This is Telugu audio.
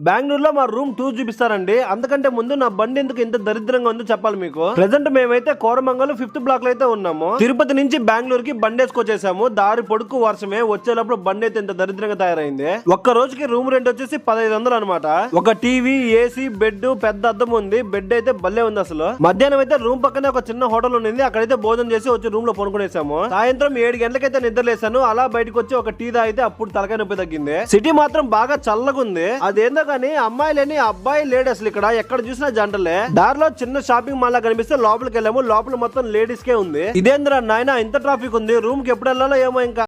బెంగళూరులో మా రూమ్ టూర్ చూపిస్తారండి. అందుకంటే ముందు నా బండి ఎందుకు ఇంత దరిద్రంగా ఉందో చెప్పాలి మీకు. ప్రెసెంట్ మేమైతే కోరమంగళం 5th బ్లాక్ లో అయితే ఉన్నాము. తిరుపతి నుంచి బెంగళూరుకి బండి వేసుకొచ్చేసాము. దారి పొడుకు వర్షమే, వచ్చేటప్పుడు బండి అయితే ఇంత దరిద్రంగా తయారైంది. ఒక్క రోజుకి రూమ్ రెంట్ వచ్చేసి 1500 అనమాట. ఒక టీవీ, ఏసీ, బెడ్, పెద్ద అద్దం ఉంది. బెడ్ అయితే భలే ఉంది అసలు. మధ్యాహ్నం అయితే రూమ్ పక్కనే ఒక చిన్న హోటల్ ఉంది. అక్కడైతే భోజనం చేసి వచ్చి రూమ్ లో పడుకునేసాము. సాయంత్రం 7 గంటలకైతే నిద్రలేసాను. అలా బయటకు వచ్చి ఒక టీ తాగితే అప్పుడు తలకాయ నొప్పి తగ్గింది. సిటీ మాత్రం బాగా చల్లగా ఉంది. అదేందో కానీ అమ్మాయిలేని అబ్బాయి లేడు అసలు. ఇక్కడ ఎక్కడ చూసినా జంటలే. దారిలో చిన్న షాపింగ్ మాల్ లా కనిపిస్తే లోపలికి వెళ్ళాము. లోపల మొత్తం లేడీస్ కే ఉంది. ఇదేంద్రా నాయన ఇంత ట్రాఫిక్ ఉంది. రూమ్ కి ఎప్పుడు వెళ్ళాలో ఏమో ఇంకా.